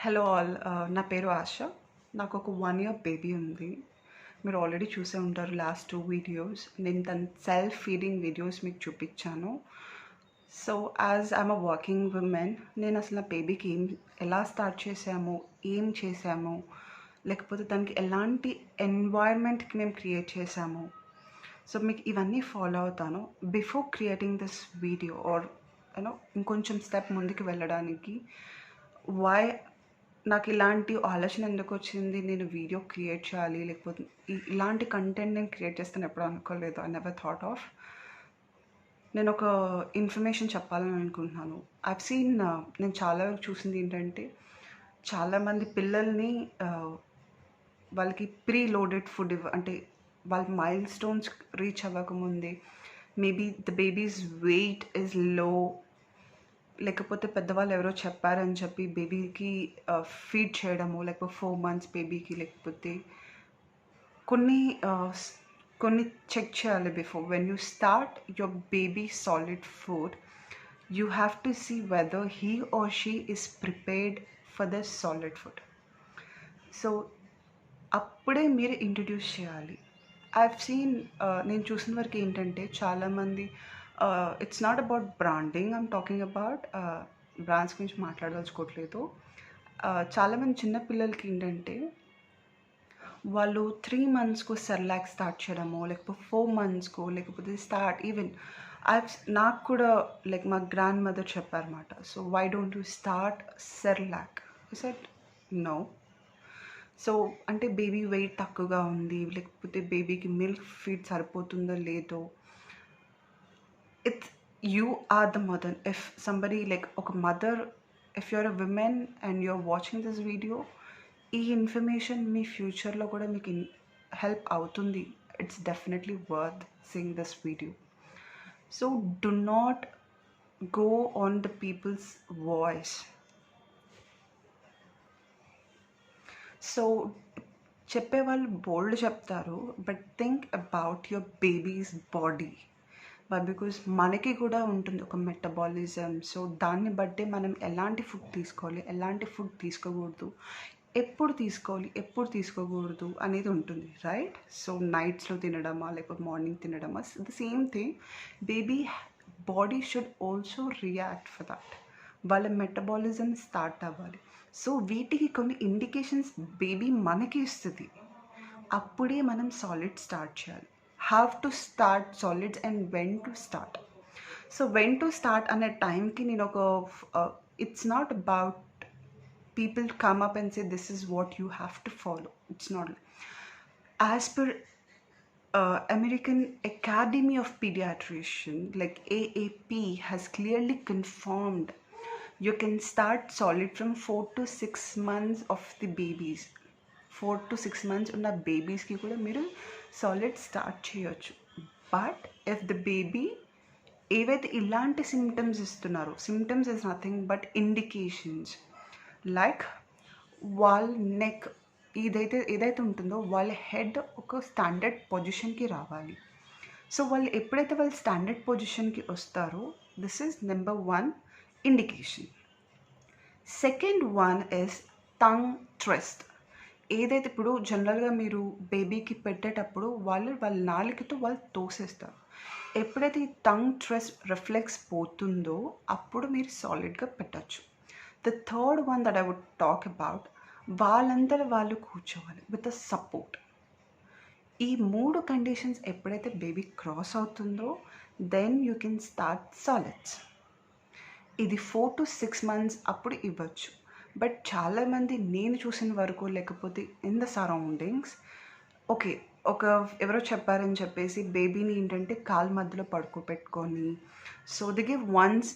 Hello all. నా పేరు ఆశ. నాకు ఒక 1 year బేబీ ఉంది. మీరు ఆల్రెడీ చూసే ఉంటారు లాస్ట్ 2 వీడియోస్. నేను తన సెల్ఫ్ ఫీడింగ్ వీడియోస్ మీకు చూపించాను. So as I'm a working women, నేను అసలు నా బేబీకి ఎలా స్టార్ట్ చేసాము, ఏం చేసాము, లేకపోతే దానికి ఎలాంటి ఎన్వైర్న్మెంట్కి మేము క్రియేట్ చేసాము, సో మీకు ఇవన్నీ ఫాలో అవుతాను. Before creating this video or ఇంకొంచెం స్టెప్ ముందుకు వెళ్ళడానికి వై నాకు ఇలాంటి ఆలోచన ఎందుకు వచ్చింది, నేను వీడియో క్రియేట్ చేయాలి, లేకపోతే ఇలాంటి కంటెంట్ నేను క్రియేట్ చేస్తాను ఎప్పుడు అనుకోలేదు. I never thought of. నేను ఒక ఇన్ఫర్మేషన్ చెప్పాలని అనుకుంటున్నాను. ఐవ్ సీన్, నేను చాలా వరకు చూసింది ఏంటంటే, చాలామంది పిల్లల్ని వాళ్ళకి ప్రీ లోడెడ్ ఫుడ్ అంటే వాళ్ళ మైల్ స్టోన్స్ రీచ్ అవ్వకముందే maybe the babies wait is low, లేకపోతే పెద్దవాళ్ళు ఎవరో చెప్పారని చెప్పి బేబీకి ఫీడ్ చేయడము, లేకపోతే 4 months బేబీకి, లేకపోతే కొన్ని కొన్ని చెక్ చేయాలి before when you start your baby solid food. You have to see whether he or she is prepared for the solid food. So అప్పుడే మీరు ఇంట్రడ్యూస్ చేయాలి. ఐవ్ సీన్, నేను చూసిన వరకు ఏంటంటే చాలామంది, it's not about branding, I'm talking about brands గురించి మాట్లాడదలుచుకోవట్లేదు. చాలామంది చిన్నపిల్లలకి ఏంటంటే వాళ్ళు 3 monthsకు సెర్లాక్ స్టార్ట్ చేయడము, లేకపోతే 4 monthsకు, లేకపోతే స్టార్ట్ ఈవెన్ నాకు కూడా లైక్ మా గ్రాండ్ మదర్ చెప్పారన్నమాట. So why don't you start Cerelac? Set no. So అంటే బేబీ వెయిట్ తక్కువగా ఉంది, లేకపోతే బేబీకి మిల్క్ ఫీడ్ సరిపోతుందో లేదో, it's you are the mother. If somebody like ఒక mother, if you are a women and you are watching this video, ఈ information మీ ఫ్యూచర్లో కూడా మీకు హెల్ప్ అవుతుంది. It's definitely worth seeing this video. So do not go on the people's voice. So చెప్పేవాళ్ళు బోల్డ్ చెప్తారు, but think about your babies body. Because మనకి కూడా ఉంటుంది ఒక మెటబాలిజం. సో దాన్ని బట్టి మనం ఎలాంటి ఫుడ్ తీసుకోవాలి, ఎలాంటి ఫుడ్ తీసుకోకూడదు, ఎప్పుడు తీసుకోవాలి, ఎప్పుడు తీసుకోకూడదు అనేది ఉంటుంది, రైట్? సో నైట్స్లో తినడమా, లేకపోతే మార్నింగ్ తినడమా, the same thing baby body should also react for that. వాళ్ళ మెటబాలిజం స్టార్ట్ అవ్వాలి. సో వీటికి కొన్ని ఇండికేషన్స్ బేబీ మనకి ఇస్తుంది. అప్పుడే మనం సాలిడ్ స్టార్ట్ చేయాలి. Have to start solids and when to start. So when to start అనే టైంకి నేను ఒక it's not about people come up and say this is what you have to follow. It's not. As per American Academy of Pediatrics, like AAP, has clearly confirmed you can start solid from 4 to 6 months of the babies. 4 to 6 months ఉన్న బేబీస్కి కూడా మీరు solid start చేయొచ్చు. But if the baby ఏవైతే ఇలాంటి symptoms ఇస్తున్నారో, symptoms is nothing but indications, like వాళ్ళ neck ఏదైతే ఉంటుందో వాళ్ళ హెడ్ ఒక స్టాండర్డ్ పొజిషన్కి రావాలి. సో వాళ్ళు ఎప్పుడైతే వాళ్ళు స్టాండర్డ్ పొజిషన్కి వస్తారో, this is number 1 indication. Second one is tongue twist. ఏదైతే ఇప్పుడు జనరల్గా మీరు బేబీకి పెట్టేటప్పుడు వాళ్ళ నాలుకతో వాళ్ళు తోసేస్తారు. ఎప్పుడైతే ఈ టంగ్ ట్విస్ట్ రిఫ్లెక్స్ పోతుందో అప్పుడు మీరు సాలిడ్గా పెట్టచ్చు. The third one that I would talk about, వాళ్ళందరూ వాళ్ళు కూర్చోవాలి విత్ అ సపోర్ట్. ఈ 3 కండిషన్స్ ఎప్పుడైతే బేబీ క్రాస్ అవుతుందో then you can start solids. ఇది 4 to 6 months అప్పుడు ఇవ్వచ్చు. బట్ చాలామంది నేను చూసిన వరకు, లేకపోతే ఇన్ ద సరౌండింగ్స్, ఓకే ఎవరో చెప్పారని చెప్పేసి బేబీని ఏంటంటే కాలు మధ్యలో పడుకోబెట్టుకొని, so they give once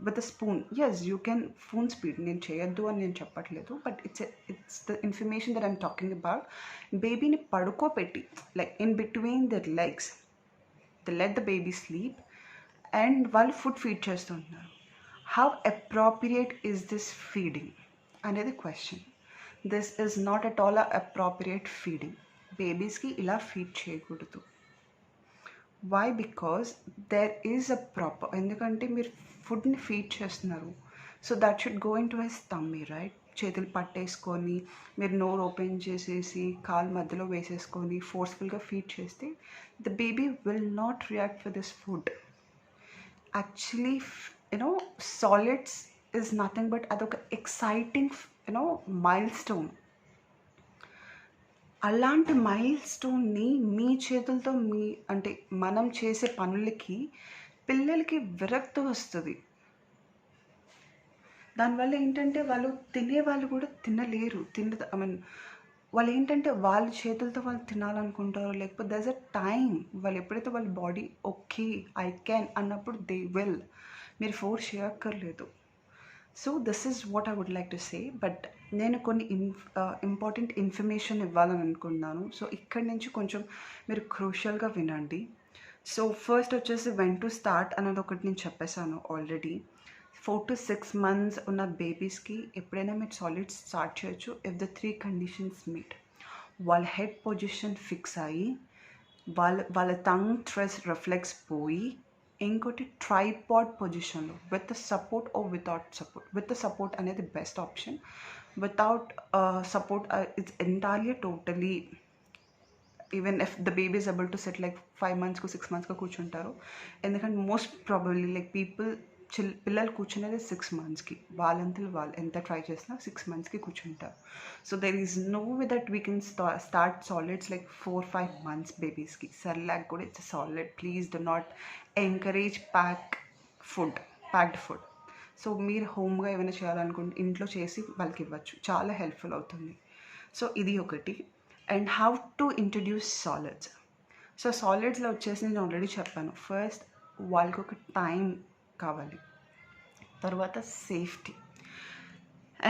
with a spoon. Yes you can spoon speed, నేను చేయొద్దు అని నేను చెప్పట్లేదు, but it's the information that I'm talking about. బేబీని పడుకోబెట్టి like in between their legs they let the baby sleep and వాళ్ళు food feed చేస్తుంటున్నారు. How appropriate is this feeding అనేది question. This is not at all appropriate feeding. బేబీస్కి ఇలా feed చేయకూడదు. Why? Because there is a proper, ఎందుకంటే మీరు ఫుడ్ని feed చేస్తున్నారు, so that should go in to his tummy, right? చేతులు పట్టేసుకొని మీరు నోరు ఓపెన్ చేసేసి కాలు మధ్యలో వేసేసుకొని ఫోర్స్ఫుల్గా ఫీడ్ చేస్తే the baby will not react for this food. Actually solids is nothing but అదొక ఎక్సైటింగ్ మైల్ స్టోన్. అలాంటి మైల్ స్టోన్ని మీ చేతులతో అంటే మనం చేసే పనులకి పిల్లలకి విరక్తి వస్తుంది. దానివల్ల ఏంటంటే వాళ్ళు తినేవాళ్ళు కూడా తినలేరు. వాళ్ళు ఏంటంటే వాళ్ళ చేతులతో వాళ్ళు తినాలనుకుంటారు. లేకపోతే దర్స్ అ టైం వాళ్ళు ఎప్పుడైతే వాళ్ళ బాడీ ఓకే ఐ క్యాన్ అన్నప్పుడు దే విల్. మీరు ఫోర్స్ చేయక్కర్లేదు. So this is what I would like to say. But నేను కొన్ని ఇంపార్టెంట్ ఇన్ఫర్మేషన్ ఇవ్వాలని అనుకున్నాను. సో ఇక్కడి నుంచి కొంచెం మీరు క్రూషియల్గా వినండి. సో ఫస్ట్ వచ్చేసి వెన్ టు స్టార్ట్ అనేది ఒకటి నేను చెప్పేశాను ఆల్రెడీ. 4 to 6 months ఉన్న బేబీస్కి ఎప్పుడైనా మీరు సాలిడ్స్ స్టార్ట్ చేయొచ్చు ఇఫ్ ద 3 కండిషన్స్ మీట్. వాళ్ళ హెడ్ పొజిషన్ ఫిక్స్ అయ్యి, వాళ్ళ టంగ్ థ్రెస్ రిఫ్లెక్స్ పోయి, ఇంకోటి ట్రైపాడ్ పొజిషన్లో with support or without support. With support అనేది best option. Without support it's entirely totally even if the baby is able to sit like 5 months 6 months కూర్చుంటారు. ఎందుకంటే most probably like పిల్లలు కూర్చునేది 6 monthsకి. వాళ్ళంతలో వాళ్ళు ఎంత ట్రై చేసినా 6 monthsకి కూర్చుంటారు. So there is no way that we can start solids like 4-5 months బేబీస్కి. సెర్లాక్ కూడా it's solid. Please do not encourage packed food. So మీరు హోమ్గా ఏమైనా చేయాలనుకుంటే ఇంట్లో చేసి వాళ్ళకి ఇవ్వచ్చు, చాలా హెల్ప్ఫుల్ అవుతుంది. సో ఇది ఒకటి. And how to introduce solids. So సాలిడ్స్లో వచ్చేసి నేను ఆల్రెడీ చెప్పాను. ఫస్ట్ వాళ్ళకి ఒక టైం కావాలి, తర్వాత సేఫ్టీ.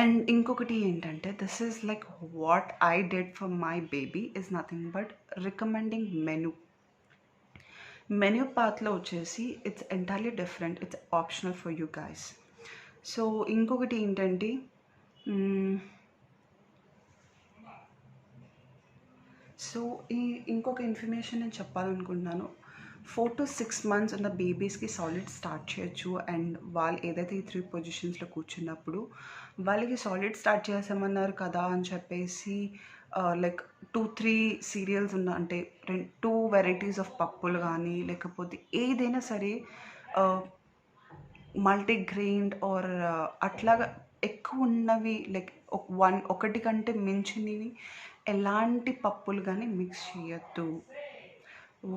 అండ్ ఇంకొకటి ఏంటంటే this is like what I did for my baby is nothing but recommending menu పాత్లో వచ్చేసి it's entirely different. It's optional for you guys. So ఇంకొకటి ఏంటంటే ఇంకొక ఇన్ఫర్మేషన్ నేను చెప్పాలనుకుంటున్నాను. 4 to 6 months ఉన్న బేబీస్కి సాలిడ్ స్టార్ట్ చేయొచ్చు. అండ్ వాళ్ళు ఏదైతే ఈ 3 పొజిషన్స్లో కూర్చున్నప్పుడు వాళ్ళకి సాలిడ్ స్టార్ట్ చేసామన్నారు కదా అని చెప్పేసి లైక్ 2-3 సీరియల్స్ అంటే 2 వెరైటీస్ ఆఫ్ పప్పులు కానీ లేకపోతే ఏదైనా సరే మల్టీగ్రెయిన్ ఆర్ అట్లాగా ఎక్కువ ఉన్నవి లైక్ ఒకటి కంటే మించినవి ఎలాంటి పప్పులు కానీ మిక్స్ చేయొద్దు.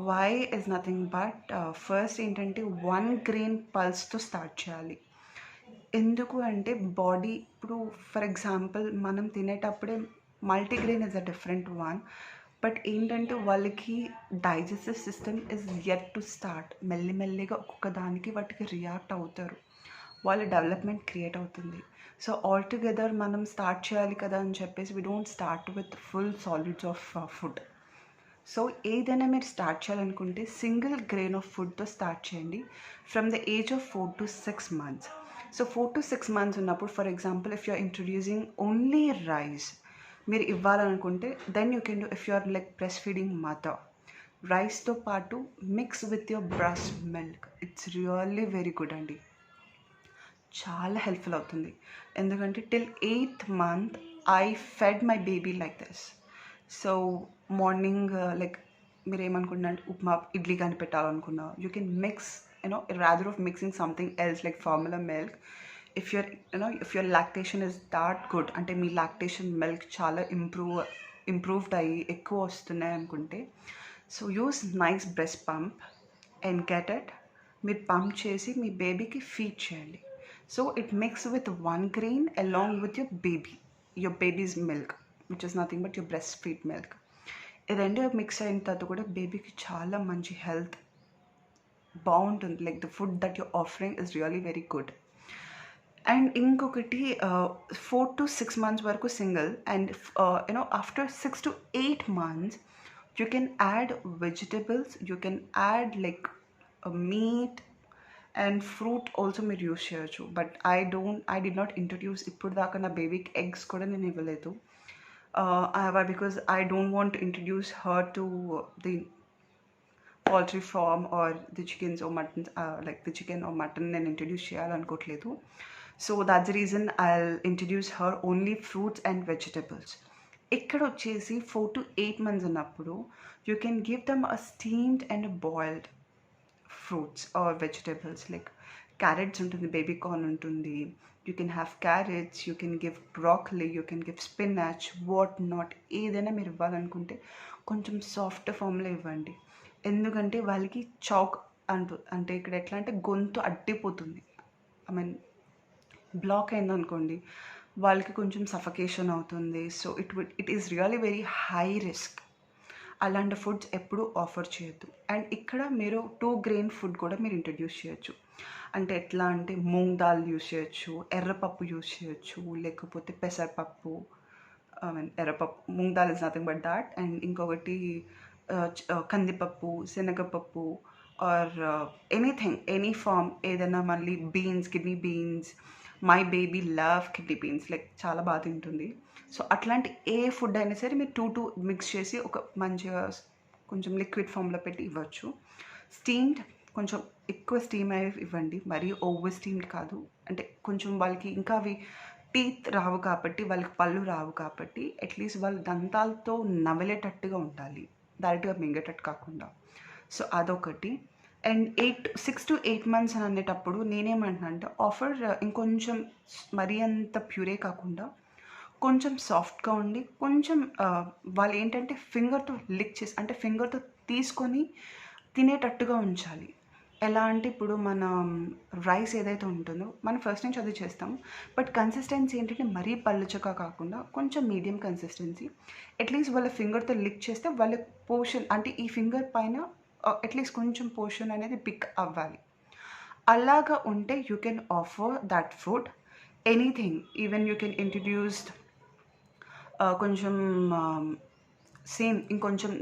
Why is nothing but first ఏంటంటే 1 grain పల్స్తో స్టార్ట్ చేయాలి. ఎందుకు అంటే బాడీ ఇప్పుడు ఫర్ ఎగ్జాంపుల్ మనం తినేటప్పుడే multigrain is a different one. But ఏంటంటే వాళ్ళకి digestive system is yet to start. మెల్లిమెల్లిగా ఒక్కొక్క దానికి వాటికి రియాక్ట్ అవుతారు. వాళ్ళ డెవలప్మెంట్ క్రియేట్ అవుతుంది. సో ఆల్ టుగెదర్ మనం స్టార్ట్ చేయాలి కదా అని చెప్పేసి we don't start with full solids of food. So ఏదైనా మీరు స్టార్ట్ చేయాలనుకుంటే సింగిల్ గ్రెయిన్ ఆఫ్ ఫుడ్తో స్టార్ట్ చేయండి from the age of 4 to 6 months. So 4 to 6 months ఉన్నప్పుడు for example if you're introducing only rice మీరు ఇవ్వాలనుకుంటే then you can do. If you're like breast feeding mother, రైస్తో పాటు mix with your breast milk. It's really very good అండి, చాలా helpful అవుతుంది. ఎందుకంటే till 8th month I fed my baby like this. So morning like మీరు ఏమనుకుంటున్నారు ఉప్మా ఇడ్లీ కానీ పెట్టాలనుకున్నా you can mix rather of mixing something else like formula milk. If your lactation is that good అంటే మీ lactation milk చాలా improved అయ్యి ఎక్కువ వస్తున్నాయి అనుకుంటే so use nice breast pump and get it. మీరు పంప్ చేసి మీ బేబీకి ఫీడ్ చేయండి. So it mix with 1 grain along with your baby's milk which is nothing but your breastfeed milk. ఈ రెండు మిక్స్ అయిన తర్వాత కూడా బేబీకి చాలా మంచి హెల్త్ బాగుంటుంది. Like the food that you're offering is really very good. And ఇంకొకటి 4 to 6 months వరకు single and after 6 to 8 months you can add vegetables, you can add like meat and fruit also మీరు use చేయొచ్చు. But I did not introduce ఇప్పుడు దాకా నా బేబీకి eggs కూడా నేను ఇవ్వలేదు. Because I don't want to introduce her to the poultry farm or the chickens or mutton, like the chicken or mutton నేను ఇంట్రడ్యూస్ చేయాలనుకోవట్లేదు. So that's the reason I'll introduce her only fruits and vegetables. ఇక్కడ వచ్చేసి 4 to 8 months ఉన్నప్పుడు you can give them a steamed and a boiled fruits or vegetables like carrots ఉంటుంది, baby corn ఉంటుంది, you can have carrots, you can give broccoli, you can give spinach, what not, ఏదైనా మీరు ఇవ్వాలనుకుంటే కొంచెం soft ఫామ్లో ఇవ్వండి. ఎందుకంటే వాళ్ళకి చౌక్ అంటే ఇక్కడ ఎట్లా అంటే గొంతు అడ్డిపోతుంది, ఐ మీన్ బ్లాక్ అయిందనుకోండి వాళ్ళకి కొంచెం సఫకేషన్ అవుతుంది. So it is really very high risk. అలాంటి ఫుడ్స్ ఎప్పుడు ఆఫర్ చేయొద్దు. అండ్ ఇక్కడ మీరు 2 grain ఫుడ్ కూడా మీరు ఇంట్రడ్యూస్ చేయొచ్చు. అంటే ఎట్లా అంటే మూంగ్ దాల్ యూస్ చేయొచ్చు, ఎర్రపప్పు యూస్ చేయొచ్చు, లేకపోతే పెసరపప్పు, ఐ మీన్ ఎర్రపప్పు, moong dal is nothing but that. And ఇంకొకటి కందిపప్పు, శనగపప్పు ఆర్ ఎనీథింగ్, ఎనీ ఫామ్ ఏదైనా, మళ్ళీ beans, kidney beans. My baby love kidney beans, like చాలా బాగా తింటుంది. సో అట్లాంటి ఏ ఫుడ్ అయినా సరే మీరు 2 మిక్స్ చేసి ఒక మంచిగా కొంచెం లిక్విడ్ ఫామ్లో పెట్టి ఇవ్వచ్చు. స్టీమ్డ్ కొంచెం ఎక్కువ స్టీమ్ అయ్యి ఇవ్వండి, మరీ ఓవర్ స్టీమ్డ్ కాదు. అంటే కొంచెం వాళ్ళకి ఇంకా అవి టీత్ రావు కాబట్టి, వాళ్ళకి పళ్ళు రావు కాబట్టి అట్లీస్ట్ వాళ్ళు దంతాలతో నవలేటట్టుగా ఉండాలి, డైరెక్ట్గా మింగేటట్టు కాకుండా. సో అదొకటి. అండ్ 6 to 8 months అని అనేటప్పుడు నేనేమంటున్నా అంటే ఆఫర్ ఇంకొంచెం మరీ అంత ప్యూరే కాకుండా కొంచెం సాఫ్ట్గా ఉండి, కొంచెం వాళ్ళు ఏంటంటే ఫింగర్తో లిక్ చేసి, అంటే ఫింగర్తో తీసుకొని తినేటట్టుగా ఉంచాలి. ఎలా అంటే ఇప్పుడు మన రైస్ ఏదైతే ఉంటుందో మనం ఫస్ట్ నుంచి అది చేస్తాం, బట్ కన్సిస్టెన్సీ ఏంటంటే మరీ పలుచగా కాకుండా కొంచెం మీడియం కన్సిస్టెన్సీ. అట్లీస్ట్ వాళ్ళ ఫింగర్తో లిక్ చేస్తే వాళ్ళ పోర్షన్, అంటే ఈ ఫింగర్ పైన అట్లీస్ట్ కొంచెం పోర్షన్ అనేది పిక్ అవ్వాలి. అలాగా ఉంటే you can offer that food anything. Even you can introduced కొంచెం సేమ్ ఇంకొంచెం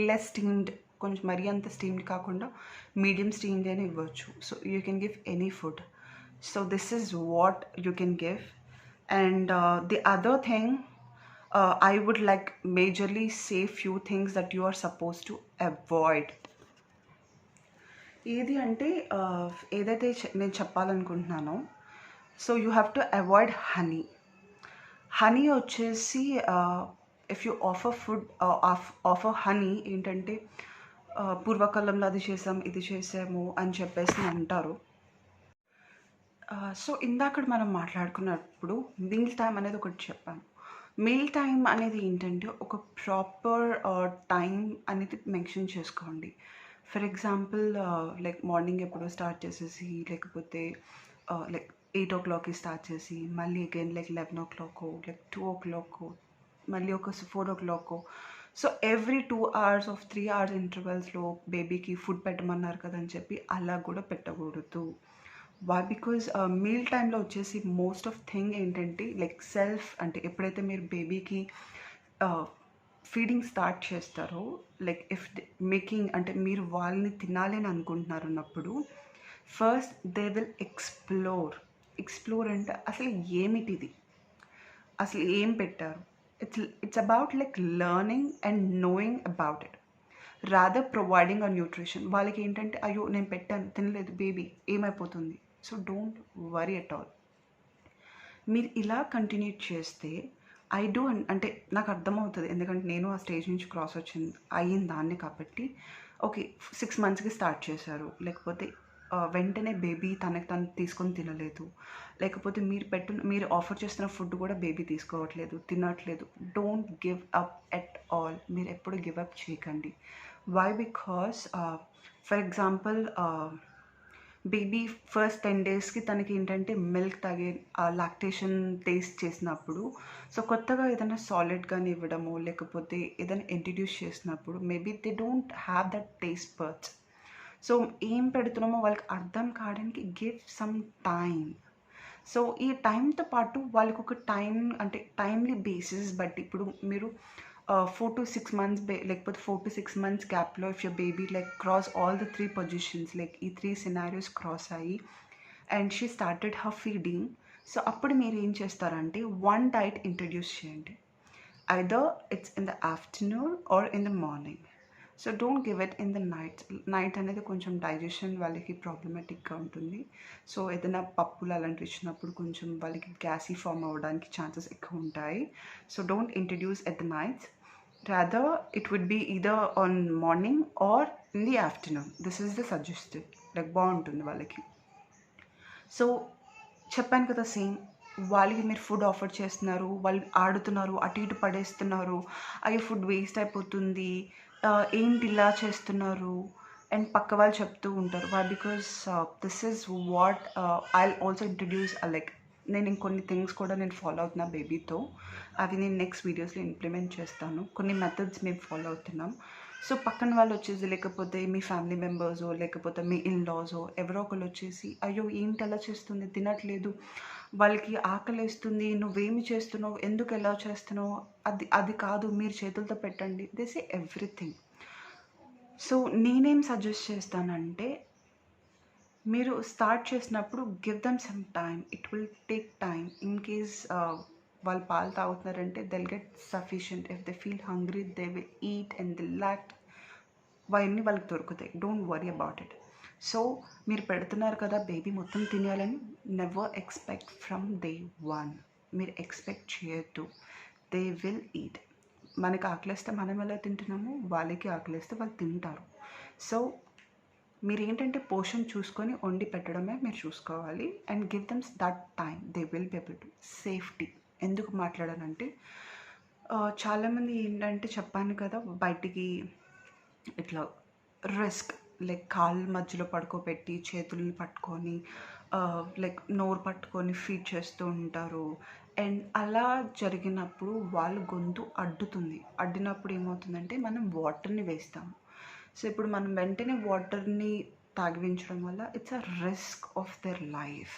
లెస్ స్టీమ్డ్, కొంచెం మరీ అంత స్టీమ్డ్ కాకుండా మీడియం స్టీమ్డ్ అని ఇవ్వచ్చు. So you can give any food. So this is what you can give. And the other thing, I would like majorly say few things that you are supposed to avoid. ఏది అంటే ఏదైతే నేను చెప్పాలనుకుంటున్నానో, so you have to avoid honey. Honey వచ్చేసి if you offer food offer honey ఏంటంటే పూర్వకాలంలో అది చేసాం ఇది చేసాము అని చెప్పేసి అంటారు. సో ఇందాక మనం మాట్లాడుకున్నప్పుడు మీల్ టైం అనేది ఒకటి చెప్పాను. మీల్ టైం అనేది ఏంటంటే ఒక ప్రాపర్ టైం అనేది మెన్షన్ చేసుకోండి. ఫర్ ఎగ్జాంపుల్ లైక్ మార్నింగ్ ఎప్పుడో స్టార్ట్ చేసేసి, లేకపోతే లైక్ 8 o'clockకి స్టార్ట్ చేసి, మళ్ళీ again like 11 o'clock, like 2 o'clock, మళ్ళీ ఒక 4 o'clock. So every 2 hours of 3 hours ఇంటర్వెల్స్లో బేబీకి ఫుడ్ పెట్టమన్నారు కదని చెప్పి అలా కూడా పెట్టకూడదు. వై? బికాజ్ మీల్ టైంలో వచ్చేసి మోస్ట్ ఆఫ్ థింగ్ ఏంటంటే లైక్ సెల్ఫ్, అంటే ఎప్పుడైతే మీరు బేబీకి ఫీడింగ్ స్టార్ట్ చేస్తారో, లైక్ ఇఫ్ మేకింగ్ అంటే మీరు వాళ్ళని తినాలి అని అనుకుంటున్నారు అన్నప్పుడు ఫస్ట్ దే విల్ ఎక్స్ప్లోర్ అంటే అసలు ఏమిటిది, అసలు ఏం పెట్టారు. It's about like learning and knowing about it rather providing a nutrition. వాళ్ళకి ఏంటంటే అయ్యో నేను పెట్టాను తినలేదు బేబీ ఏమైపోతుంది. So don't worry at all. మీరు ఇలా కంటిన్యూ చేస్తే అంటే నాకు అర్థమవుతుంది, ఎందుకంటే నేను ఆ స్టేజ్ నుంచి క్రాస్ అయిన దాన్ని కాబట్టి. ఓకే 6 monthsకి స్టార్ట్ చేశారు, లేకపోతే వెంటనే బేబీ తనకు తను తీసుకొని తినలేదు, లేకపోతే మీరు ఆఫర్ చేస్తున్న ఫుడ్ కూడా బేబీ తీసుకోవట్లేదు, తినట్లేదు. Don't give up at all. మీరు ఎప్పుడు గివ్ అప్ చేయకండి. Why? Because for example baby first 10 daysకి తనకి ఏంటంటే మిల్క్ తాగే లాక్టేషన్ టేస్ట్ చేసినప్పుడు, సో కొత్తగా ఏదైనా సాలిడ్గాని ఇవ్వడము, లేకపోతే ఏదైనా ఇంట్రడ్యూస్ చేసినప్పుడు maybe they don't have that taste buds. So ఏం పెడుతున్నామో వాళ్ళకి అర్థం కావడానికి గివ్ సమ్ టైం. సో ఈ టైంతో పాటు వాళ్ళకి ఒక అంటే టైమ్లీ బేసిస్ బట్టి, ఇప్పుడు మీరు 4 to 6 months లేకపోతే 4 to 6 months గ్యాప్లో if your baby like cross all the 3 positions, like ఈ 3 సినారియోస్ క్రాస్ అయ్యి and she started her feeding. So అప్పుడు మీరు ఏం చేస్తారంటే వన్ డైట్ ఇంట్రడ్యూస్ చేయండి. Either it's in the afternoon or in the morning. So don't give it in the night అనేది కొంచెం digestion వాళ్ళకి ప్రాబ్లమాటిక్గా ఉంటుంది. సో ఏదైనా పప్పులు అలాంటివి ఇచ్చినప్పుడు కొంచెం వాళ్ళకి గ్యాసీ ఫామ్ అవ్వడానికి ఛాన్సెస్ ఎక్కువ ఉంటాయి. So don't introduce at the night, rather it would be either on morning or in the afternoon. This is the suggested, like బాగుంటుంది వాళ్ళకి. సో చెప్పాను కదా, సేమ్ వాళ్ళకి మీరు ఫుడ్ ఆఫర్ చేస్తున్నారు, వాళ్ళు ఆడుతున్నారు, అటు ఇటు పడేస్తున్నారు, అయ్యో ఫుడ్ వేస్ట్ అయిపోతుంది, ఏంటి ఇలా చేస్తున్నారు అండ్ పక్క వాళ్ళు చెప్తూ ఉంటారు. Why because this is what I also introduce, like నేను ఇంకొన్ని థింగ్స్ కూడా నేను ఫాలో అవుతున్నా బేబీతో. అవి నేను నెక్స్ట్ వీడియోస్లో ఇంప్లిమెంట్ చేస్తాను. కొన్ని మెథడ్స్ మేము ఫాలో అవుతున్నాం. సో పక్కన వాళ్ళు వచ్చేసి, లేకపోతే మీ ఫ్యామిలీ మెంబర్సో లేకపోతే మీ ఇన్లాసో ఎవరో ఒకరు వచ్చేసి, అయ్యో ఏంటి అలా చేస్తుంది, తినట్లేదు, వాళ్ళకి ఆకలి వేస్తుంది, నువ్వేమి చేస్తున్నావు, ఎందుకు ఎలా చేస్తున్నావు, అది కాదు, మీరు చేతులతో పెట్టండి. దిస్ ఈ ఎవ్రీథింగ్. సో నేనేం సజెస్ట్ చేస్తానంటే, మీరు స్టార్ట్ చేసినప్పుడు give them some time, it will take time. In case వాళ్ళు పాలు తాగుతున్నారంటే they'll get sufficient. If they feel hungry they will eat and they lacked. అవన్నీ వాళ్ళకి దొరుకుతాయి. Don't worry about it. So మీరు పెడుతున్నారు కదా బేబీ మొత్తం తినేయాలని, never expect from day one. మీరు ఎక్స్పెక్ట్ చేయొద్దు. They will eat. మనకి ఆకలిస్తే మనం ఎలా తింటున్నామో వాళ్ళకి ఆకలిస్తే వాళ్ళు తింటారు. సో మీరు ఏంటంటే పోషన్ చూసుకొని వండి పెట్టడమే మీరు చూసుకోవాలి. And give them that time, they will be able to. Safety ఎందుకు మాట్లాడానంటే, చాలామంది ఏంటంటే చెప్పాను కదా, బయటికి ఇట్లా రిస్క్, లైక్ కాళ్ళ మధ్యలో పడుకోబెట్టి చేతుల్ని పట్టుకొని లైక్ నోరు పట్టుకొని ఫీడ్ చేస్తూ ఉంటారు. అండ్ అలా జరిగినప్పుడు వాళ్ళ గొంతు అడ్డినప్పుడు ఏమవుతుందంటే మనం వాటర్ని వేస్తాము. సో ఇప్పుడు మనం వెంటనే వాటర్ని తాగిపించడం వల్ల it's a risk of their life.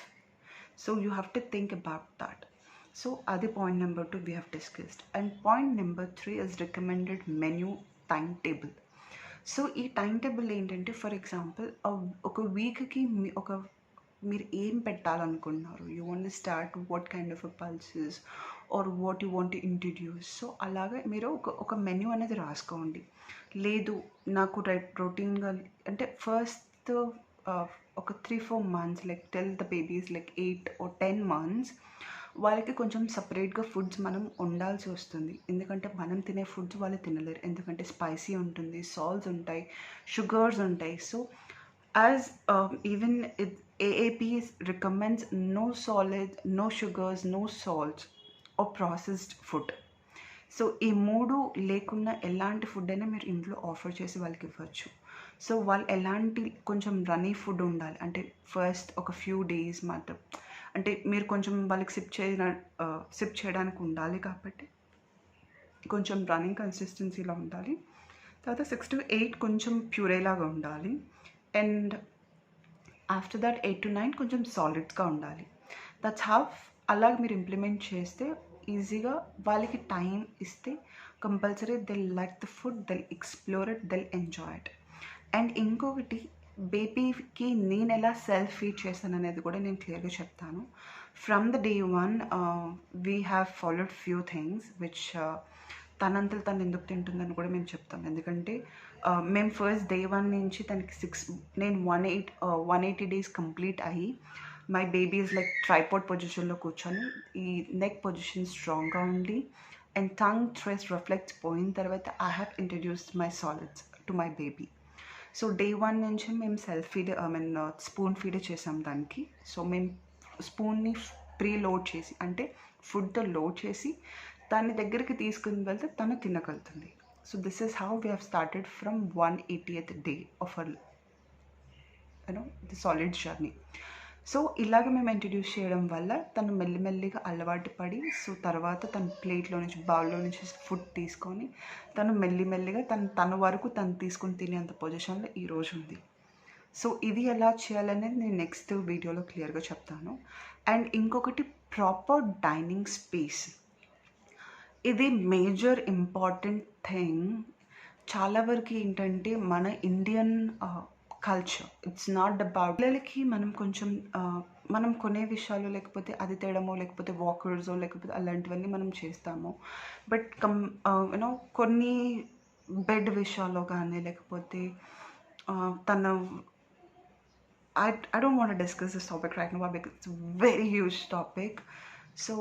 So you have to think about that. So అది point number 2 we have discussed. And point number 3 is recommended menu time table. So ఈ టైం టేబుల్ ఏంటంటే, for example ఒక వీక్కి మీరు ఏం పెట్టాలనుకుంటున్నారు, you want start what kind of pulses or what you want introduce. So అలాగే మీరు ఒక మెన్యూ అనేది రాసుకోండి. లేదు నాకు రొటీన్గా అంటే ఫస్ట్ ఒక 3-4 months, like tell the babies like 8 or 10 months, వాళ్ళకి కొంచెం సపరేట్గా ఫుడ్స్ మనం వండాల్సి వస్తుంది. ఎందుకంటే మనం తినే ఫుడ్స్ వాళ్ళు తినలేరు. ఎందుకంటే స్పైసీ ఉంటుంది, సాల్ట్స్ ఉంటాయి, షుగర్స్ ఉంటాయి. So as even AAP recommends no solid, no sugars, no salts or processed food. So ఈ 3 లేకుండా ఎలాంటి ఫుడ్ అయినా మీరు ఇంట్లో ఆఫర్ చేసి వాళ్ళకి ఇవ్వచ్చు. సో వాళ్ళు ఎలాంటి కొంచెం రన్నీ ఫుడ్ ఉండాలి అంటే ఫస్ట్ ఒక ఫ్యూ డేస్ మాత్రం, అంటే మీరు కొంచెం వాళ్ళకి సిప్ చేయడానికి ఉండాలి కాబట్టి కొంచెం రన్నింగ్ కన్సిస్టెన్సీలో ఉండాలి. తర్వాత 6 to 8 కొంచెం ప్యూరేలాగా ఉండాలి. అండ్ ఆఫ్టర్ దట్ 8 to 9 కొంచెం సాలిడ్స్గా ఉండాలి. That's how. అలాగ మీరు ఇంప్లిమెంట్ చేస్తే ఈజీగా వాళ్ళకి టైం ఇస్తే compulsory they'll like the food, they'll explore it, they'll enjoy it. And ఇంకొకటి, బేబీకి నేను ఎలా సెల్ఫ్ ఫీడ్ చేస్తాను అనేది కూడా నేను క్లియర్గా చెప్తాను. From the day one we have followed few things which తనంతలు తను ఎందుకు తింటుందని కూడా మేము చెప్తాం. ఎందుకంటే మేము ఫస్ట్ డే 1 నుంచి తనకి నేను 180 days కంప్లీట్ అయ్యి my baby is like tripod పొజిషన్లో కూర్చొని ఈ నెక్ పొజిషన్ స్ట్రాంగ్గా ఉండి అండ్ టంగ్ స్ట్రెస్ రిఫ్లెక్ట్స్ పోయిన తర్వాత I have introduced my solids to my baby. So day 1 నుంచి మేము సెల్ఫ్ ఫీడ్ స్పూన్ ఫీడ్ చేసాం దానికి. సో మేము స్పూన్ని ప్రీ లోడ్ చేసి, అంటే ఫుడ్తో లోడ్ చేసి దాని దగ్గరికి తీసుకుని వెళ్తే తను తినగలుగుతుంది. So this is how we have started from 180th day of the solid journey. So ఇలాగ మేము ఇంట్రడ్యూస్ చేయడం వల్ల తను మెల్లిమెల్లిగా అలవాటు పడి, సో తర్వాత తన ప్లేట్లో నుంచి బౌల్లో నుంచి ఫుడ్ తీసుకొని తను మెల్లిమెల్లిగా తన వరకు తను తీసుకొని తినేంత పొజిషన్లో ఈరోజు ఉంది. సో ఇది ఎలా చేయాలనేది నేను నెక్స్ట్ వీడియోలో క్లియర్గా చెప్తాను. అండ్ ఇంకొకటి, ప్రాపర్ డైనింగ్ స్పేస్. ఇది మేజర్ ఇంపార్టెంట్ థింగ్. చాలా వరకు ఏంటంటే మన Indian culture, it's not about పిల్లలకి మనం కొంచెం మనం కొనే విషయాలు లేకపోతే అది తేడమో లేకపోతే వాకర్సో లేకపోతే అలాంటివన్నీ మనం చేస్తాము. బట్ కొన్ని బెడ్ విషయాల్లో కానీ లేకపోతే తన I don't want to discuss this topic right now because it's a very huge topic. So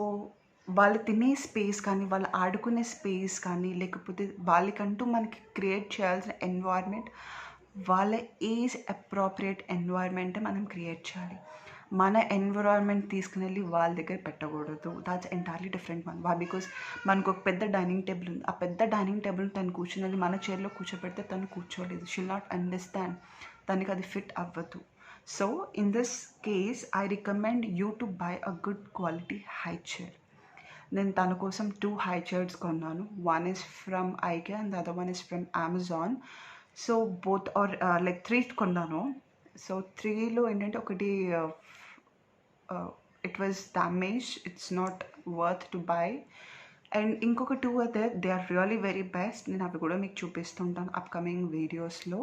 వాళ్ళు తినే స్పేస్ కానీ వాళ్ళు ఆడుకునే స్పేస్ కానీ లేకపోతే వాళ్ళకంటూ మనకి క్రియేట్ చేయాల్సిన ఎన్వైర్న్మెంట్ వాళ్ళ ఏజ్ అప్రోప్రియేట్ ఎన్వైర్న్మెంట్ మనం క్రియేట్ చేయాలి. మన ఎన్విరాన్మెంట్ తీసుకుని వెళ్ళి వాళ్ళ దగ్గర పెట్టకూడదు. That's entirely different one. Because మనకు ఒక పెద్ద డైనింగ్ టేబుల్ ఉంది. ఆ పెద్ద డైనింగ్ టేబుల్ తను కూర్చుని వెళ్ళి మన చైర్లో కూర్చోబెడితే తను కూర్చోలేదు. షిల్ నాట్ అండర్స్టాండ్, తనకి అది ఫిట్ అవ్వదు. So in this case I recommend you to buy a good quality high chair. నేను తన కోసం 2 హై చైర్స్ కొన్నాను. One is from IKEA and the other one is from Amazon. So both are like 3 కొన్నాను. So 3లో ఏంటంటే ఒకటి it was damage, it's not worth to buy. And ఇంకొక 2 అయితే they are really very best. నేను అవి కూడా మీకు చూపిస్తుంటాను అప్కమింగ్ వీడియోస్లో.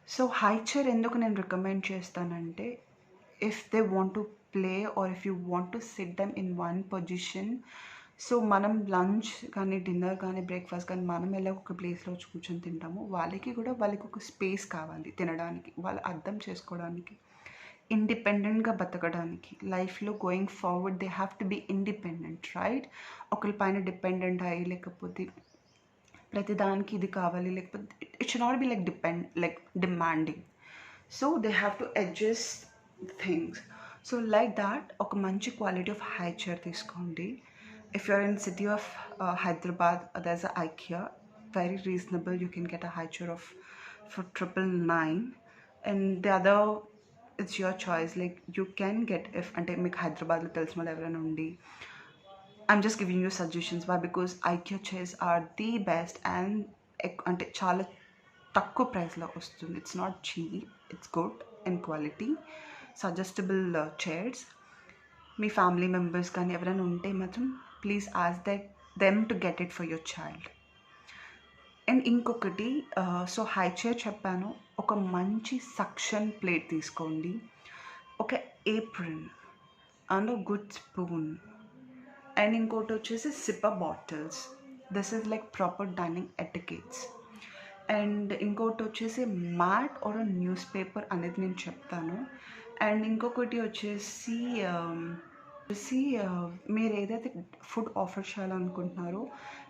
సో హై చైర్ ఎందుకు నేను రికమెండ్ చేస్తానంటే, if they want to play or if you want to sit them in one position. So మనం లంచ్ కానీ డిన్నర్ కానీ బ్రేక్ఫాస్ట్ కానీ మనం ఎలా ఒక ప్లేస్లో కూర్చొని తింటాము, వాళ్ళకి ఒక స్పేస్ కావాలి తినడానికి, వాళ్ళు అర్థం చేసుకోవడానికి, ఇండిపెండెంట్గా బతకడానికి. లైఫ్లో going forward they have to be independent, right? ఒకరి పైన డిపెండెంట్ అయ్యి లేకపోతే ప్రతిదానికి ఇది కావాలి లేకపోతే it should not be like demanding. So they have to adjust things. So like that ఒక మంచి క్వాలిటీ ఆఫ్ హై చైర్ తీసుకోండి. If you're in city of Hyderabad, there's a IKEA, very reasonable. You can get a high chair of for 999. And the other it's your choice. Like you can get if అంటే మీకు హైదరాబాద్లో తెలిసిన వాళ్ళు ఎవరైనా ఉండి, I'm just giving you suggestions. Why? Because IKEA chairs are the best and అంటే చాలా తక్కువ ప్రైస్లో వస్తుంది. It's not cheap, it's good in quality. Suggestable chairs. మీ ఫ్యామిలీ మెంబర్స్ కానీ ఎవరైనా ఉంటే మాత్రం please ask them to get it for your child. And ఇంకొకటి, సో హై చైర్ చెప్పాను. ఒక మంచి సక్షన్ ప్లేట్ తీసుకోండి, ఒక apron and good spoon. And ఇంకోటి వచ్చేసి sipper bottles. This is like proper dining etiquettes. And ఇంకోటి వచ్చేసి మ్యాట్ ఆర్ న్యూస్ పేపర్ అనేది నేను చెప్తాను. అండ్ ఇంకొకటి వచ్చేసి మీరు ఏదైతే ఫుడ్ ఆఫర్ చేయాలనుకుంటున్నారో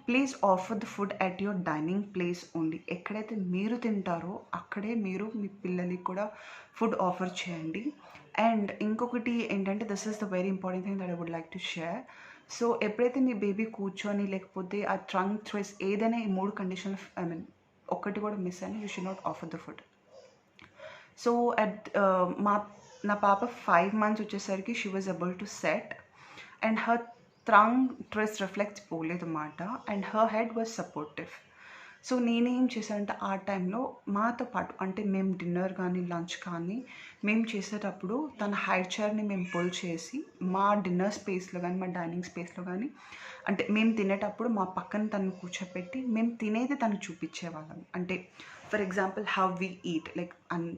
please offer the food at your dining place only. ఎక్కడైతే మీరు తింటారో అక్కడే మీరు మీ పిల్లలకి కూడా ఫుడ్ ఆఫర్ చేయండి. అండ్ ఇంకొకటి ఏంటంటే, this is the very important thing that I would like to share. So ఎప్పుడైతే మీ బేబీ కూర్చొని లేకపోతే ఆ ట్రంక్ ట్విస్ట్ ఏదైనా ఈ 3 కండిషన్లు ఒక్కటి కూడా మిస్ అయినా you should not offer the food. So నా పాప 5 months వచ్చేసరికి she was able to set and her trunk twist reflects పోలేదు అన్నమాట. And her head was supportive. So నేనేం చేశానంటే ఆ టైంలో మాతో పాటు అంటే మేము డిన్నర్ కానీ లంచ్ కానీ మేము చేసేటప్పుడు తన హై చైర్ని మేము పుల్ చేసి మా డిన్నర్ స్పేస్లో కానీ మా డైనింగ్ స్పేస్లో కానీ అంటే మేము తినేటప్పుడు మా పక్కన తను కూర్చోపెట్టి మేము తినేది తను చూపించేవాళ్ళం. అంటే for example how we eat, like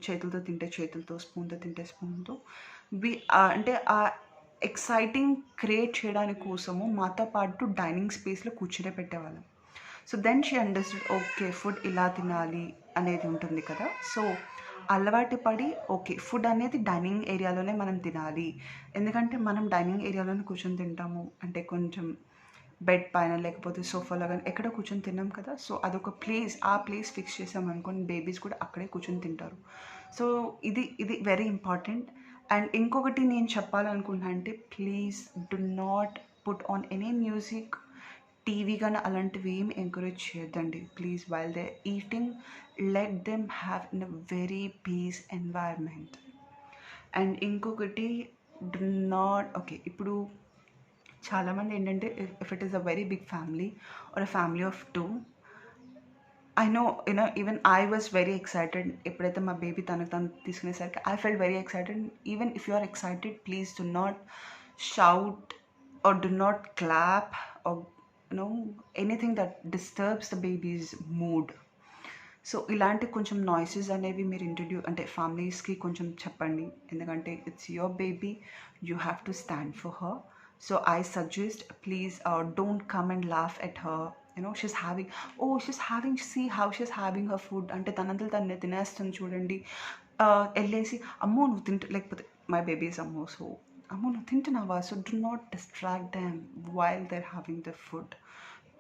చేతులతో తింటే చేతులతో, స్పూన్తో తింటే స్పూన్తో. అంటే ఆ ఎక్సైటింగ్ క్రియేట్ చేయడానికి కోసము మాతో పాటు డైనింగ్ స్పేస్లో కూర్చునే పెట్టేవాళ్ళం. So then she understood, okay food ఇలా తినాలి అనేది ఉంటుంది కదా. సో అలవాటు పడి ఓకే ఫుడ్ అనేది డైనింగ్ ఏరియాలోనే మనం తినాలి, ఎందుకంటే మనం డైనింగ్ ఏరియాలోనే కూర్చొని తింటాము. అంటే కొంచెం బెడ్ పైన లేకపోతే సోఫాలో కానీ ఎక్కడ కూర్చొని తిన్నాం కదా. సో అదొక ప్లేస్, ఆ ప్లేస్ ఫిక్స్ చేసామనుకోండి బేబీస్ కూడా అక్కడే కూర్చొని తింటారు. సో ఇది వెరీ ఇంపార్టెంట్. అండ్ ఇంకొకటి నేను చెప్పాలనుకున్నా అంటే, please do not put on any music, TV కానీ అలాంటివి ఏమి ఎంకరేజ్ చేయొద్దండి please. While they eating let them have in a very peace environment. And ఇంకొకటి డు నాట్ ఓకే ఇప్పుడు చాలామంది ఏంటంటే if it is a very big family or a family of 2, I know, even I was very excited. ఎప్పుడైతే మా baby తను తీసుకునేసరికి I felt very excited. Even if you are excited, please do not shout or do not clap or anything that disturbs the baby's mood. So ఇలాంటి కొంచెం noises అనేవి మీరు అంటే ఫ్యామిలీస్కి కొంచెం చెప్పండి, ఎందుకంటే it's your baby, you have to stand for her. So I suggest, please don't come and laugh at her. She's having, she's having, see how she's having her food అంటే తనంతలు తన్నే తినేస్తుంది చూడండి. వెళ్ళేసి అమ్మో నువ్వు లేకపోతే మై బేబీ ఇస్ అమ్మో, so అమ్మో నువ్వు తింటున్నావా, so do not distract them while they're having the food.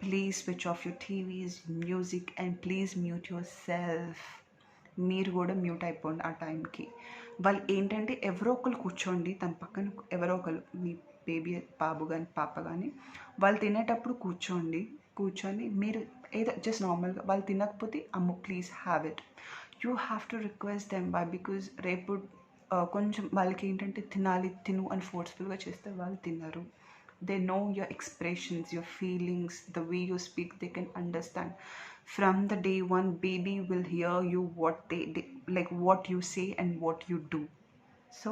Please switch off your TVs, music, and please mute yourself. మీరు కూడా మ్యూట్ అయిపోండి ఆ టైంకి. వాళ్ళు ఏంటంటే ఎవరో ఒకరు కూర్చోండి తన పక్కన, ఎవరో ఒకరు మీ బేబీ బాబు కానీ పాప కానీ వాళ్ళు తినేటప్పుడు కూర్చొని మీరు ఏదో జస్ట్ నార్మల్గా వాళ్ళు తినకపోతే అమ్మ please have it. You have to request them by, because రేపు కొంచెం వాళ్ళకి ఏంటంటే తిను అని ఫోర్స్ఫుల్గా చేస్తే వాళ్ళు తినరు. They know your expressions, your feelings, the way you speak, they can understand. From the day one, baby will hear you what they like what you say and what you do. So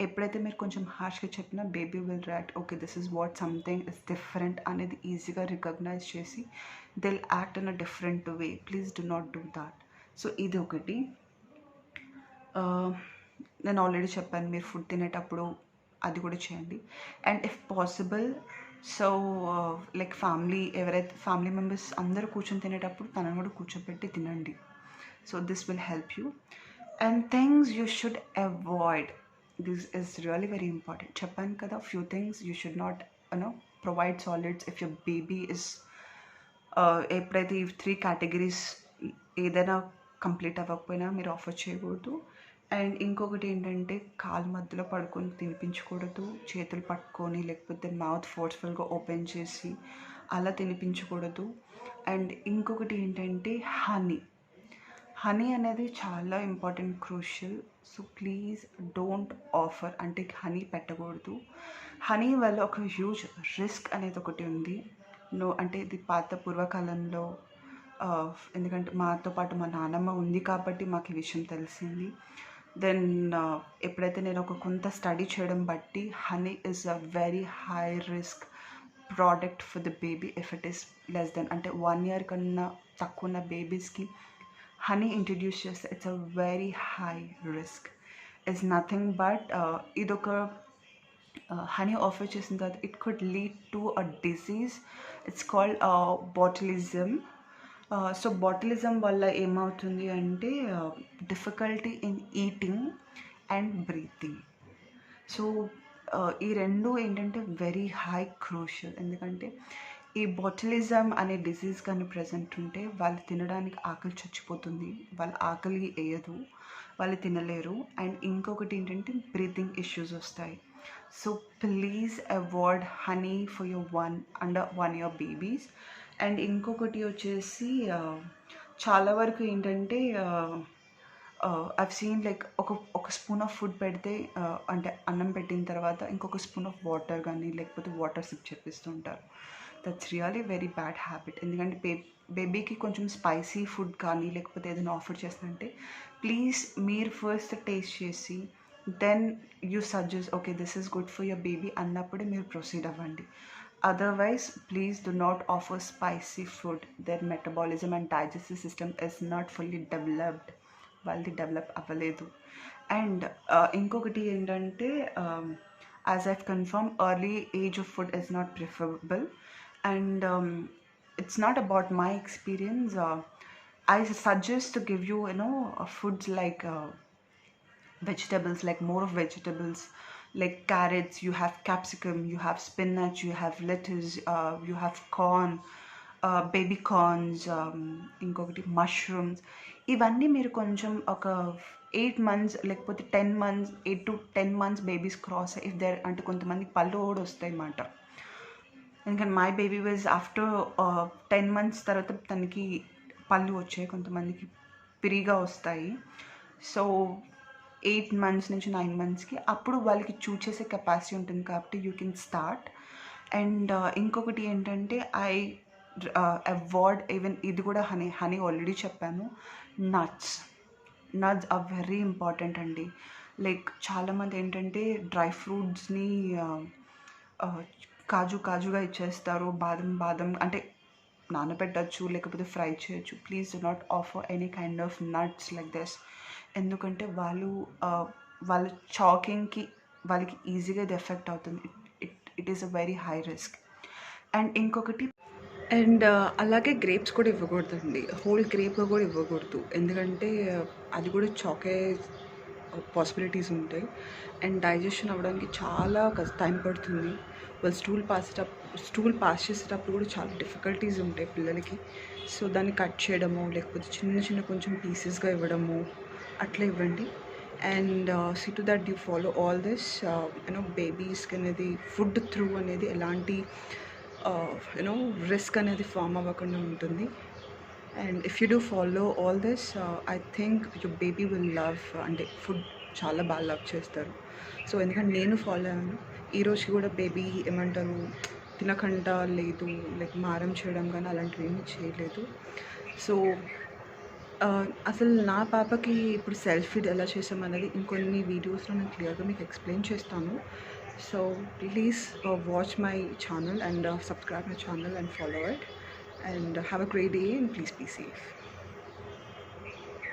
ఎప్పుడైతే మీరు కొంచెం హార్ష్గా చెప్పినా baby will react, okay this is what something is different అనేది ఈజీగా recognise చేసి they will act in a different way. Please do not do that. So ఇది ఒకటి. నేను ఆల్రెడీ చెప్పాను, మీరు ఫుడ్ తినేటప్పుడు అది కూడా చేయండి. And if possible, so like ఎవరైతే ఫ్యామిలీ మెంబర్స్ అందరూ కూర్చొని తినేటప్పుడు తనను కూడా కూర్చోబెట్టి తినండి. So this will help you. And things you should avoid, this is really very important. చెప్పాను కదా, few things you should not provide solids if your baby is, ఎప్పుడైతే ఈ 3 కేటగిరీస్ ఏదైనా కంప్లీట్ అవ్వకపోయినా మీరు ఆఫర్ చేయకూడదు. అండ్ ఇంకొకటి ఏంటంటే కాలు మధ్యలో పడుకొని తినిపించకూడదు, చేతులు పట్టుకొని లేకపోతే మౌత్ ఫోర్స్ఫుల్గా ఓపెన్ చేసి అలా తినిపించకూడదు. అండ్ ఇంకొకటి ఏంటంటే హనీ అనేది చాలా important, crucial. So please don't offer, అంటే హనీ పెట్టకూడదు. హనీ వల్ల ఒక హ్యూజ్ రిస్క్ అనేది ఒకటి ఉంది. అంటే ఇది పాత పూర్వకాలంలో, ఎందుకంటే మాతో పాటు మా నాన్నమ్మ ఉంది కాబట్టి మాకు ఈ విషయం తెలిసింది. దెన్ ఎప్పుడైతే నేను కొంత స్టడీ చేయడం బట్టి honey is a very high risk product for the baby if it is less then, అంటే 1 year కన్నా తక్కువ ఉన్న బేబీస్కి హనీ ఇంట్రడ్యూస్ చేస్తే it's a very high risk. It's nothing but ఇదొక హనీ ఆఫర్ చేసిన తర్వాత it could lead to a disease, it's called botulism. So botulism వల్ల ఏమవుతుంది అంటే difficulty in eating and breathing. So ఈ రెండు ఏంటంటే వెరీ హై క్రూషియల్, ఎందుకంటే ఈ బాటిలిజం అనే డిసీజ్ కానీ ప్రెజెంట్ ఉంటే వాళ్ళు తినడానికి ఆకలి చచ్చిపోతుంది, వాళ్ళ ఆకలి వేయదు, వాళ్ళు తినలేరు. అండ్ ఇంకొకటి ఏంటంటే బ్రీతింగ్ ఇష్యూస్ వస్తాయి. So please avoid honey for your under 1 year babies. And ఇంకొకటి వచ్చేసి చాలా వరకు ఏంటంటే ఐవ్ సీన్ లైక్ ఒక స్పూన్ ఆఫ్ ఫుడ్ పెడితే, అంటే అన్నం పెట్టిన తర్వాత ఇంకొక స్పూన్ ఆఫ్ వాటర్ కానీ లేకపోతే వాటర్ సిప్ చేపిస్తుంటారు. That's really very bad habit. ఎందుకంటే బేబీకి కొంచెం స్పైసీ ఫుడ్ కానీ లేకపోతే ఏదైనా ఆఫర్ చేస్తుందంటే ప్లీజ్ మీరు ఫస్ట్ టేస్ట్ చేసి then you suggest okay this is good for your baby అన్నప్పుడే మీరు ప్రొసీడ్ అవ్వండి. Otherwise, please do not offer spicy food. Their metabolism and digestive system is not fully developed. Valdi develop avaledu. And inkokati endante, as I've confirmed, early age of food is not preferable. And it's not about my experience. I suggest to give you, foods like vegetables, like more of vegetables, like carrots, you have capsicum, you have spinach, you have lettuce, you have corn, baby corns, ఇంకొకటి mushrooms. ఇవన్నీ మీరు కొంచెం ఒక 8 months లేకపోతే 10 months, 8 to 10 months babies cross if there, అంటే కొంతమందికి పళ్ళు కూడా వస్తాయి అన్నమాట. ఎందుకంటే my baby was after 10 months తర్వాత తనకి పళ్ళు వచ్చాయి, కొంతమందికి పిరిగా వస్తాయి. సో 8 months నుంచి 9 monthsకి అప్పుడు వాళ్ళకి చూస్ చేసే కెపాసిటీ ఉంటుంది కాబట్టి యూ కెన్ స్టార్ట్. అండ్ ఇంకొకటి ఏంటంటే ఐ అవాయిడ్ ఈవెన్ ఇది కూడా హనీ ఆల్రెడీ చెప్పాను. నట్స్ ఆర్ వెరీ ఇంపార్టెంట్ అండి. లైక్ చాలామంది ఏంటంటే డ్రై ఫ్రూట్స్ని కాజుగా ఇచ్చేస్తారు, బాదం అంటే నానబెట్టచ్చు లేకపోతే ఫ్రై చేయొచ్చు. Please do not offer any kind of nuts like this. ఎందుకంటే వాళ్ళ చాకింగ్కి వాళ్ళకి ఈజీగా ఇది ఎఫెక్ట్ అవుతుంది. It is a very high risk. And ఇంకొకటి, అండ్ అలాగే గ్రేప్స్ కూడా ఇవ్వకూడదండి, హోల్ గ్రేప్ కూడా ఇవ్వకూడదు, ఎందుకంటే అది కూడా చాకే పాసిబిలిటీస్ ఉంటాయి. అండ్ డైజెషన్ అవ్వడానికి చాలా టైం పడుతుంది. వాళ్ళు స్టూల్ పాస్ చేసేటప్పుడు కూడా చాలా డిఫికల్టీస్ ఉంటాయి పిల్లలకి. సో దాన్ని కట్ చేయడము, లేకపోతే చిన్న చిన్న కొంచెం పీసెస్గా ఇవ్వడము, అట్లా ఇవ్వండి. And see to that you follow all this. బేబీస్కి అనేది ఫుడ్ త్రూ అనేది ఎలాంటి రిస్క్ అనేది ఫామ్ అవ్వకుండా ఉంటుంది. And if you do follow all this, I think your baby will love, అంటే ఫుడ్ చాలా బాగా లవ్ చేస్తారు. సో ఎందుకంటే నేను ఫాలో అయ్యాను. ఈరోజుకి కూడా బేబీ ఏమంటారు తినకుండా లేదు, లైక్ మారం చేయడం కానీ అలాంటివి ఏమీ చేయలేదు. సో అసలు నా పాపకి ఇప్పుడు సెల్ఫ్ ఫీడ్ ఎలా చేసామనేది ఇంకొన్ని వీడియోస్లో నేను క్లియర్గా మీకు ఎక్స్ప్లెయిన్ చేస్తాను. So please watch my channel and subscribe my channel and follow it, and have a great day and please be safe.